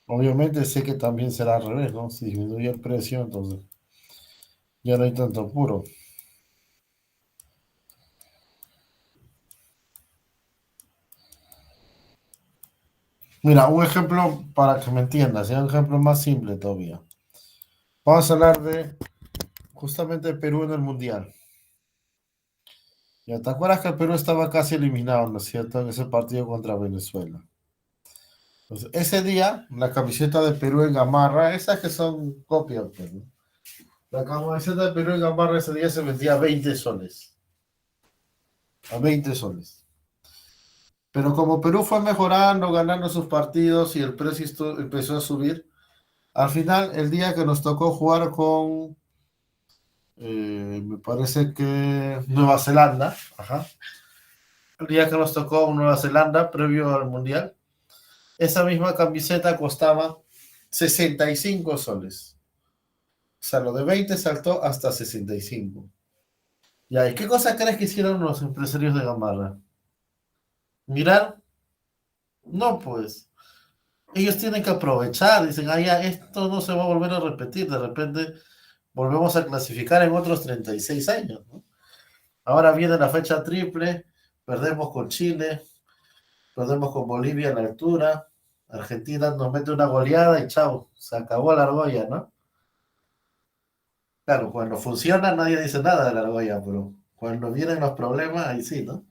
Obviamente sé que también será al revés, ¿no? Si disminuye el precio, entonces ya no hay tanto apuro. Mira, un ejemplo para que me entiendas, un ejemplo más simple todavía. Vamos a hablar de justamente Perú en el Mundial. ¿Ya te acuerdas que el Perú estaba casi eliminado, ¿no es cierto? En ese partido contra Venezuela. Entonces, ese día, la camiseta de Perú en Gamarra, esas que son copias, pues, ¿no? La camiseta de Perú en Gamarra ese día se vendía a 20 soles. A 20 soles. Pero como Perú fue mejorando, ganando sus partidos y el precio empezó a subir, al final, el día que nos tocó jugar con Me parece que Nueva Zelanda, ajá. El día que nos tocó Nueva Zelanda, previo al Mundial, esa misma camiseta costaba 65 soles. O sea, lo de 20 saltó hasta 65. Ya, ¿y qué cosa crees que hicieron los empresarios de Gamarra? Mirar, no, pues. Ellos tienen que aprovechar, dicen, ah, ya, esto no se va a volver a repetir, de repente volvemos a clasificar en otros 36 años, ¿no? Ahora viene la fecha triple, perdemos con Chile, perdemos con Bolivia en la altura, Argentina nos mete una goleada y chao, se acabó la argolla, ¿no? Claro, cuando funciona nadie dice nada de la argolla, pero cuando vienen los problemas, ahí sí, ¿no?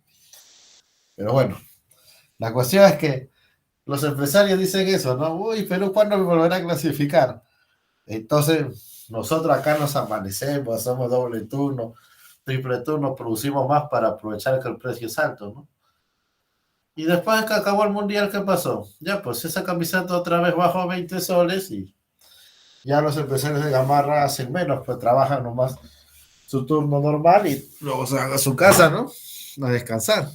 Pero bueno, la cuestión es que los empresarios dicen eso, ¿no? Uy, Perú, ¿cuándo me volverá a clasificar? Entonces, nosotros acá nos amanecemos, hacemos doble turno, triple turno, producimos más para aprovechar que el precio es alto, ¿no? Y después de que acabó el mundial, ¿qué pasó? Ya, pues esa camiseta otra vez bajó 20 soles y ya los empresarios de Gamarra hacen menos, pues trabajan nomás su turno normal y luego se van a su casa, ¿no? A descansar.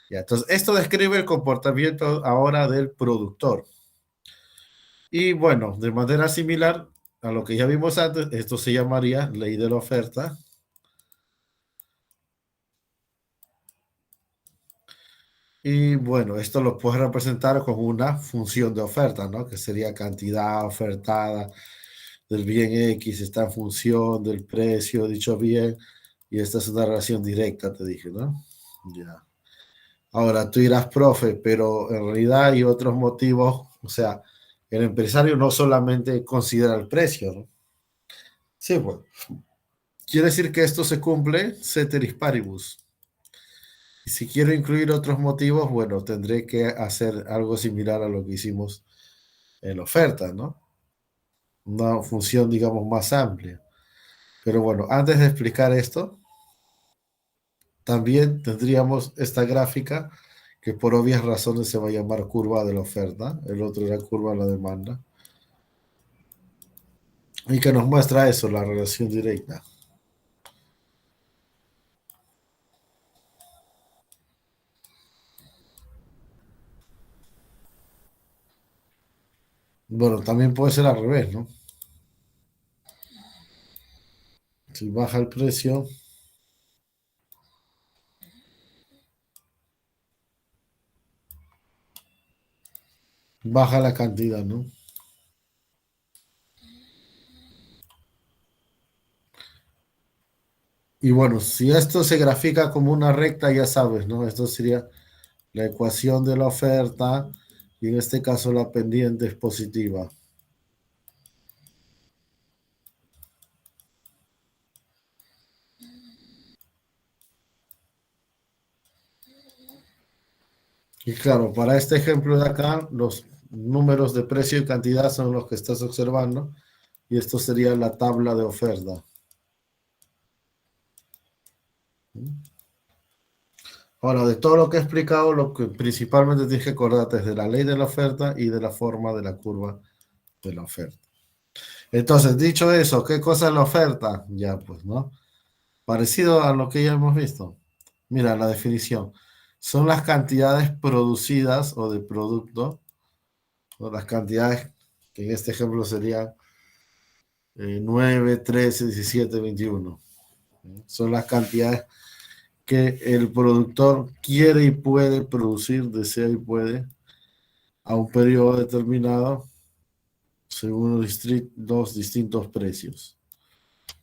Ya, entonces, esto describe el comportamiento ahora del productor. Y bueno, de manera similar a lo que ya vimos antes, esto se llamaría ley de la oferta. Y bueno, esto lo puedes representar con una función de oferta, ¿no? Que sería cantidad ofertada del bien X, está en función del precio, dicho bien, y esta es una relación directa, te dije, ¿no? Ya. Ahora tú dirás, profe, pero en realidad hay otros motivos, o sea, el empresario no solamente considera el precio, ¿no? Sí, pues. Quiere decir que esto se cumple ceteris paribus. Y si quiero incluir otros motivos, bueno, tendré que hacer algo similar a lo que hicimos en la oferta, ¿no? Una función, digamos, más amplia. Pero bueno, antes de explicar esto, también tendríamos esta gráfica que por obvias razones se va a llamar curva de la oferta, el otro era curva de la demanda, y que nos muestra eso, la relación directa. Bueno, también puede ser al revés, ¿no? Si baja el precio, baja la cantidad, ¿no? Y bueno, si esto se grafica como una recta, ya sabes, ¿no? Esto sería la ecuación de la oferta y en este caso la pendiente es positiva. Y claro, para este ejemplo de acá, los números de precio y cantidad son los que estás observando y esto sería la tabla de oferta. Ahora, de todo lo que he explicado, lo que principalmente tienes que acordarte es de la ley de la oferta y de la forma de la curva de la oferta. Entonces, dicho eso, ¿qué cosa es la oferta? Ya, pues, ¿no? Parecido a lo que ya hemos visto. Mira, la definición. Son las cantidades producidas o de producto, o las cantidades que en este ejemplo serían 9, 13, 17, 21. Son las cantidades que el productor quiere y puede producir, desea y puede, a un periodo determinado, según los distintos precios.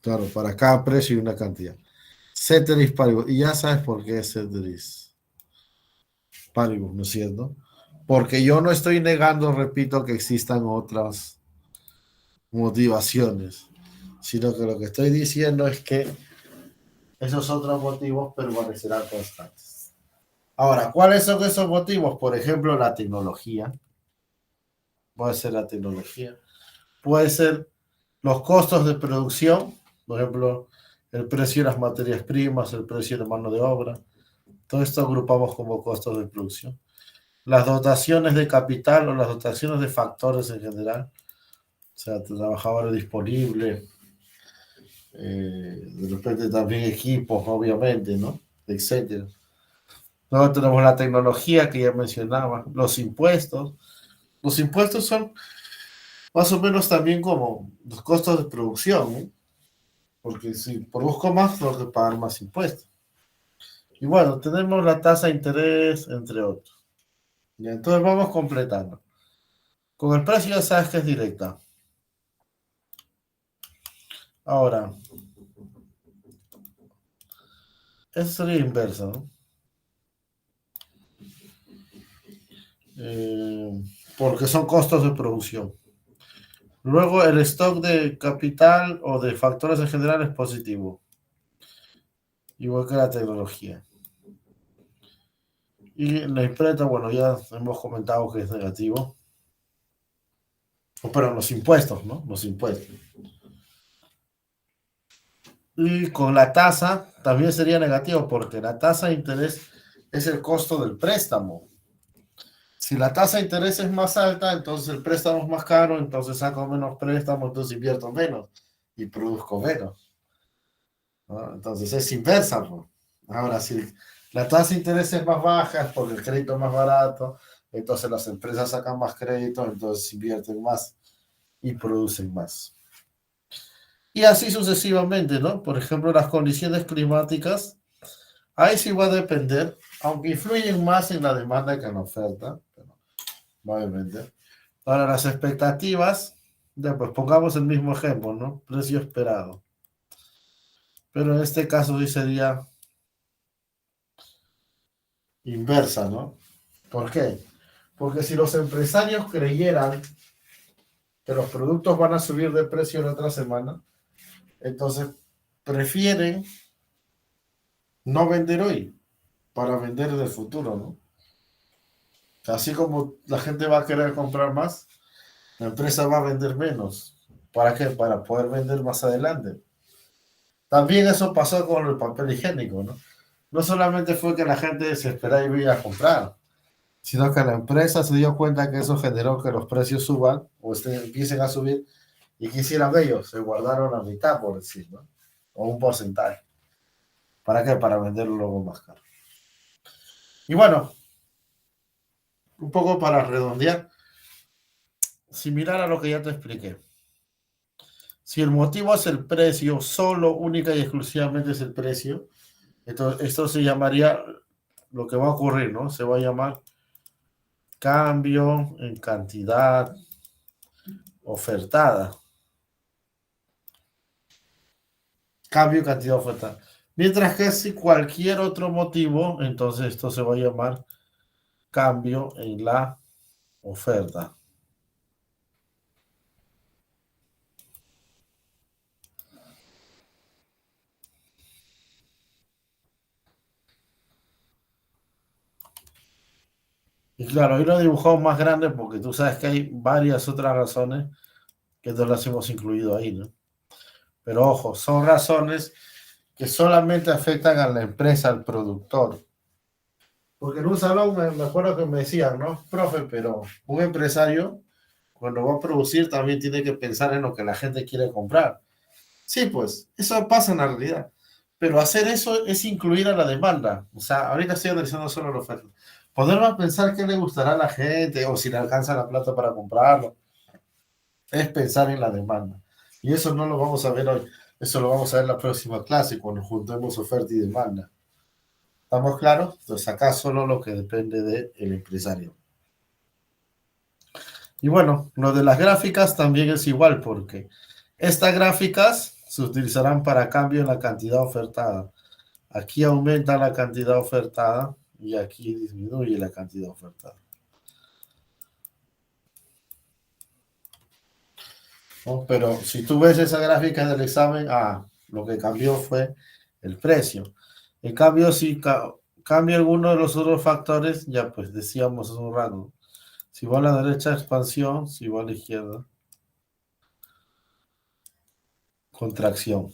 Claro, para cada precio hay una cantidad. Ceteris paribus. Y ya sabes por qué es ceteris paribus, ¿no es cierto? Porque yo no estoy negando, repito, que existan otras motivaciones, sino que lo que estoy diciendo es que esos otros motivos permanecerán constantes. Ahora, ¿cuáles son esos motivos? Por ejemplo, la tecnología. Puede ser la tecnología. Puede ser los costos de producción. Por ejemplo, el precio de las materias primas, el precio de mano de obra. Todo esto agrupamos como costos de producción. Las dotaciones de capital o las dotaciones de factores en general. O sea, trabajadores disponibles, De repente también equipos, obviamente, ¿no? Etcétera. Luego tenemos la tecnología que ya mencionaba, los impuestos. Los impuestos son más o menos también como los costos de producción, ¿no? Porque si produzco más, tengo que pagar más impuestos. Y bueno, tenemos la tasa de interés, entre otros. Y entonces vamos completando. Con el precio ya sabes que es directa. Ahora, eso sería inverso, ¿no? Eh, porque son costos de producción. Luego, el stock de capital o de factores en general es positivo, igual que la tecnología. Y la imprenta, bueno, ya hemos comentado que es negativo. Pero los impuestos, ¿no? Los impuestos. Y con la tasa también sería negativo porque la tasa de interés es el costo del préstamo. Si la tasa de interés es más alta, entonces el préstamo es más caro, entonces saco menos préstamo, entonces invierto menos y produzco menos, ¿no? Entonces es inversa, ¿no? Ahora, si la tasa de interés es más baja, es porque el crédito es más barato, entonces las empresas sacan más crédito, entonces invierten más y producen más. Y así sucesivamente, ¿no? Por ejemplo, las condiciones climáticas, ahí sí va a depender, aunque influyen más en la demanda que en la oferta, pero va a depender. Ahora, las expectativas, ya pues pongamos el mismo ejemplo, ¿no? Precio esperado. Pero en este caso sí sería inversa, ¿no? ¿Por qué? Porque si los empresarios creyeran que los productos van a subir de precio la otra semana, entonces prefieren no vender hoy para vender en el futuro, ¿no? Así como la gente va a querer comprar más, la empresa va a vender menos. ¿Para qué? Para poder vender más adelante. También eso pasó con el papel higiénico, ¿no? No solamente fue que la gente desesperada iba a comprar, sino que la empresa se dio cuenta que eso generó que los precios suban o empiecen a subir y quisieran ellos, se guardaron la mitad, por decir, ¿no? O un porcentaje. ¿Para qué? Para venderlo luego más caro. Y bueno, un poco para redondear, similar a lo que ya te expliqué. Si el motivo es el precio, solo, única y exclusivamente es el precio, entonces esto se llamaría, lo que va a ocurrir, ¿no? Se va a llamar cambio en cantidad ofertada. Cambio en cantidad ofertada. Mientras que si cualquier otro motivo, entonces esto se va a llamar cambio en la oferta. Y claro, hoy lo he dibujado más grande porque tú sabes que hay varias otras razones que no las hemos incluido ahí, ¿no? Pero ojo, son razones que solamente afectan a la empresa, al productor. Porque en un salón me acuerdo que me decían, ¿no? Profe, pero un empresario cuando va a producir también tiene que pensar en lo que la gente quiere comprar. Sí, pues, eso pasa en la realidad. Pero hacer eso es incluir a la demanda. O sea, ahorita estoy analizando solo la oferta. Ponernos a pensar qué le gustará a la gente o si le alcanza la plata para comprarlo. Es pensar en la demanda. Y eso no lo vamos a ver hoy. Eso lo vamos a ver en la próxima clase, cuando juntemos oferta y demanda. ¿Estamos claros? Entonces acá solo lo que depende del empresario. Y bueno, lo de las gráficas también es igual, porque estas gráficas se utilizarán para cambio en la cantidad ofertada. Aquí aumenta la cantidad ofertada y aquí disminuye la cantidad ofertada, ¿no? Pero si tú ves esa gráfica del examen, lo que cambió fue el precio. En cambio, si cambia alguno de los otros factores, ya pues decíamos hace un rato, si va a la derecha, expansión, si va a la izquierda, contracción.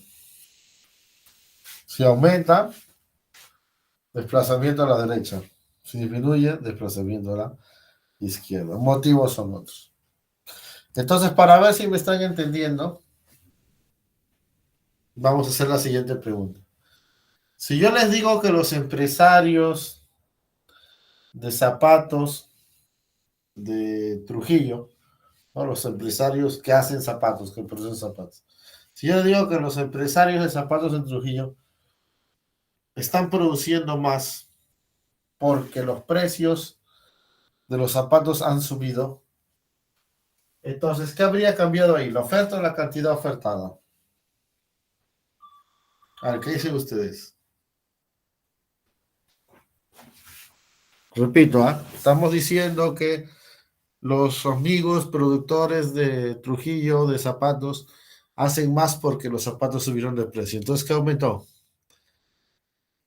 Si aumenta, desplazamiento a la derecha. Si disminuye, desplazamiento a la izquierda. Motivos son otros. Entonces, para ver si me están entendiendo, Vamos a hacer la siguiente pregunta. Si yo les digo que los empresarios de zapatos de Trujillo, ¿no? Los empresarios que hacen zapatos, que producen zapatos. Si yo les digo que los empresarios de zapatos en Trujillo están produciendo más porque los precios de los zapatos han subido, entonces, ¿qué habría cambiado ahí? ¿La oferta o la cantidad ofertada? A ver, ¿qué dicen ustedes? Repito, ¿ah? Estamos diciendo que los amigos productores de Trujillo de zapatos hacen más porque los zapatos subieron de precio. Entonces, ¿qué aumentó?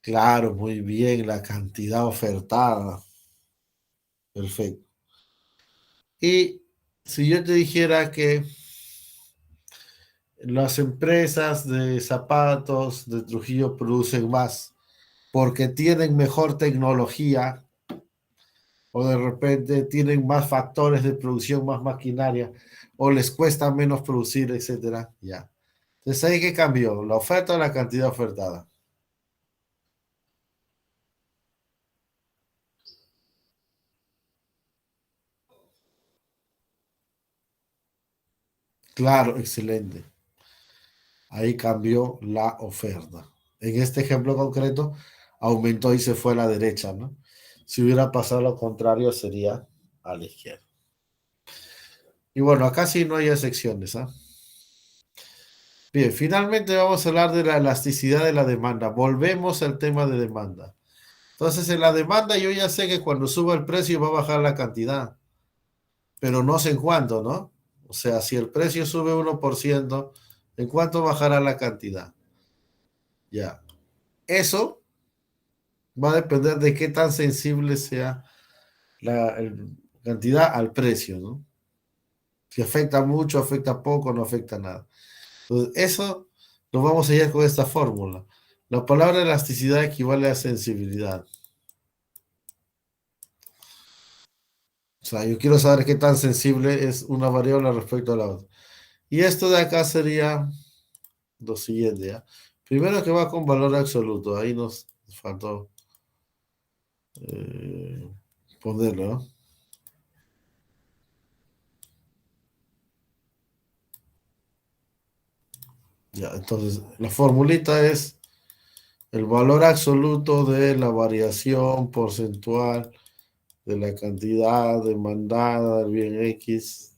Claro, muy bien, la cantidad ofertada. Perfecto. Y si yo te dijera que las empresas de zapatos de Trujillo producen más porque tienen mejor tecnología o de repente tienen más factores de producción, más maquinaria, o les cuesta menos producir, etcétera, ya. Entonces ahí que cambió, la oferta o la cantidad ofertada. Claro, excelente. Ahí cambió la oferta. En este ejemplo concreto, aumentó y se fue a la derecha, ¿no? Si hubiera pasado lo contrario, sería a la izquierda. Y bueno, acá sí no hay excepciones, ¿ah? Bien, finalmente vamos a hablar de la elasticidad de la demanda. Volvemos al tema de demanda. Entonces, en la demanda yo ya sé que cuando suba el precio va a bajar la cantidad, pero no sé en cuánto, ¿no? O sea, si el precio sube 1%, ¿en cuánto bajará la cantidad? Ya. Eso va a depender de qué tan sensible sea cantidad al precio, ¿no? Si afecta mucho, afecta poco, no afecta nada. Entonces, eso lo vamos a hallar con esta fórmula. La palabra elasticidad equivale a sensibilidad. O sea, yo quiero saber qué tan sensible es una variable respecto a la otra. Y esto de acá sería lo siguiente, ¿ya? Primero que va con valor absoluto. Ahí nos faltó eh, ponerlo, ¿no? Ya, entonces la formulita es el valor absoluto de la variación porcentual de la cantidad demandada del bien X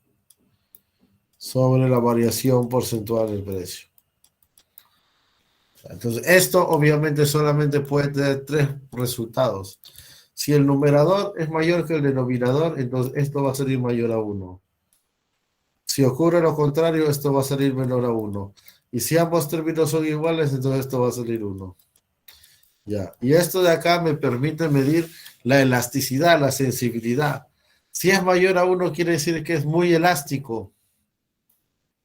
sobre la variación porcentual del precio. Entonces, esto obviamente solamente puede tener tres resultados. Si el numerador es mayor que el denominador, entonces esto va a salir mayor a uno. Si ocurre lo contrario, esto va a salir menor a uno. Y si ambos términos son iguales, entonces esto va a salir uno. Ya. Y esto de acá me permite medir la elasticidad, la sensibilidad. Si es mayor a uno, quiere decir que es muy elástico.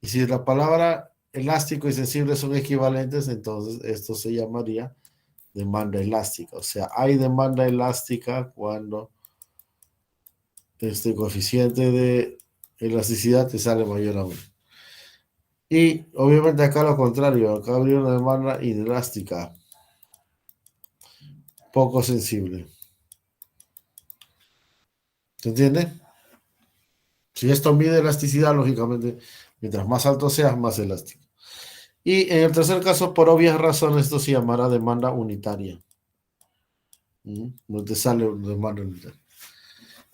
Y si la palabra elástico y sensible son equivalentes, entonces esto se llamaría demanda elástica. O sea, hay demanda elástica cuando este coeficiente de elasticidad te sale mayor a uno. Y obviamente acá lo contrario, acá habría una demanda inelástica, poco sensible. ¿Se entiende? Si esto mide elasticidad, lógicamente, mientras más alto sea, más elástico. Y en el tercer caso, por obvias razones, esto se llamará demanda unitaria. No te sale una demanda unitaria.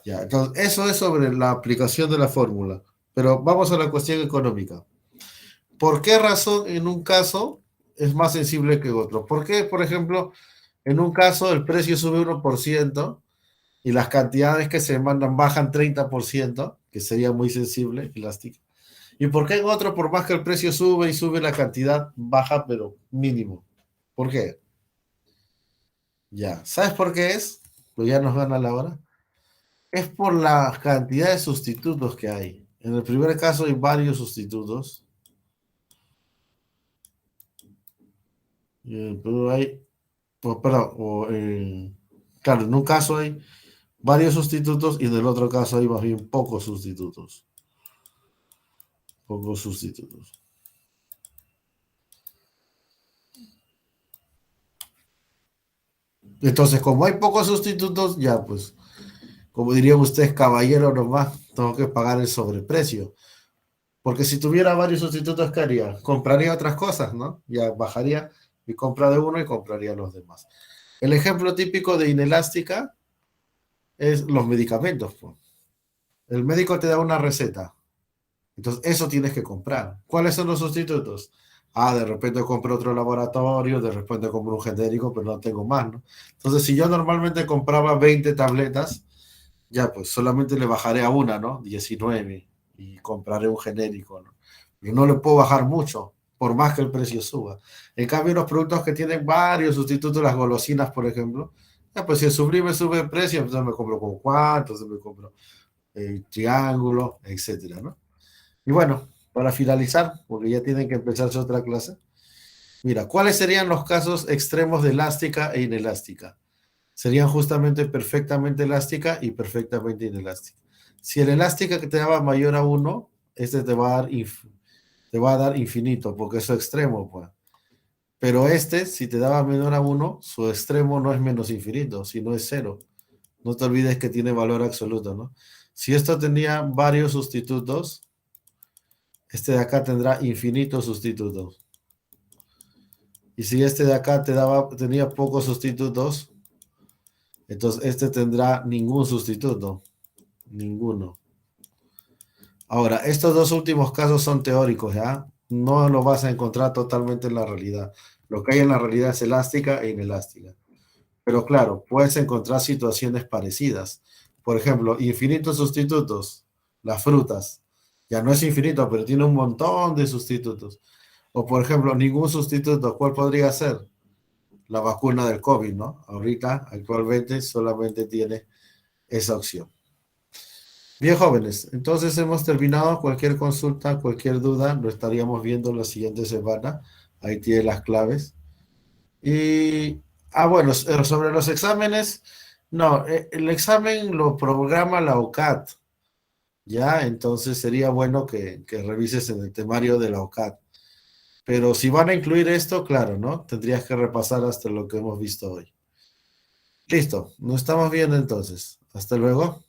Ya, entonces, eso es sobre la aplicación de la fórmula. Pero vamos a la cuestión económica. ¿Por qué razón en un caso es más sensible que otro? ¿Por qué, por ejemplo, en un caso el precio sube 1% y las cantidades que se mandan bajan 30%, que sería muy sensible, elástica? ¿Y por qué en otro, por más que el precio sube y sube la cantidad, baja, pero mínimo? ¿Por qué? Ya, ¿sabes por qué es? Pues ya nos gana la hora. Es por la cantidad de sustitutos que hay. En el primer caso hay varios sustitutos. Pero hay, pues, perdón, claro, en un caso hay varios sustitutos y en el otro caso hay más bien pocos sustitutos. Pocos sustitutos. Entonces, como hay pocos sustitutos, ya pues, como dirían ustedes, caballero nomás, tengo que pagar el sobreprecio. Porque si tuviera varios sustitutos, ¿qué haría? Compraría otras cosas, ¿no? Ya bajaría mi compra de uno y compraría los demás. El ejemplo típico de inelástica es los medicamentos, pues. El médico te da una receta, entonces eso tienes que comprar. ¿Cuáles son los sustitutos? Ah, de repente compro otro laboratorio, de repente compro un genérico, pero no tengo más, ¿no? Entonces, si yo normalmente compraba 20 tabletas, ya pues solamente le bajaré a una, ¿no? 19 y compraré un genérico, ¿no? Y no le puedo bajar mucho, por más que el precio suba. En cambio, los productos que tienen varios sustitutos, las golosinas, por ejemplo, ya pues si el Sublime sube el precio, entonces me compro como cuatro, entonces me compro triángulo, etcétera, ¿no? Y bueno, para finalizar, porque ya tienen que empezarse otra clase, mira, ¿cuáles serían los casos extremos de elástica e inelástica? Serían justamente perfectamente elástica y perfectamente inelástica. Si el elástica que te daba mayor a uno, este te va a dar infinito, porque es su extremo, pues. Pero este, si te daba menor a uno, su extremo no es menos infinito, sino es cero. No te olvides que tiene valor absoluto, ¿no? Si esto tenía varios sustitutos, este de acá tendrá infinitos sustitutos. Y si este de acá tenía pocos sustitutos, entonces este tendrá ningún sustituto. Ninguno. Ahora, estos dos últimos casos son teóricos, ¿ya? No lo vas a encontrar totalmente en la realidad. Lo que hay en la realidad es elástica e inelástica. Pero claro, puedes encontrar situaciones parecidas. Por ejemplo, infinitos sustitutos. Las frutas. Ya no es infinito, pero tiene un montón de sustitutos. O por ejemplo, ningún sustituto. ¿Cuál podría ser? La vacuna del COVID, ¿no? Ahorita, actualmente, solamente tiene esa opción. Bien, jóvenes, entonces hemos terminado. Cualquier consulta, cualquier duda, lo estaríamos viendo la siguiente semana. Ahí tiene las claves. Y, bueno, sobre los exámenes, no, el examen lo programa la OCAT, ¿ya? Entonces sería bueno que revises en el temario de la OCAT. Pero si van a incluir esto, claro, ¿no? Tendrías que repasar hasta lo que hemos visto hoy. Listo, nos estamos viendo entonces. Hasta luego.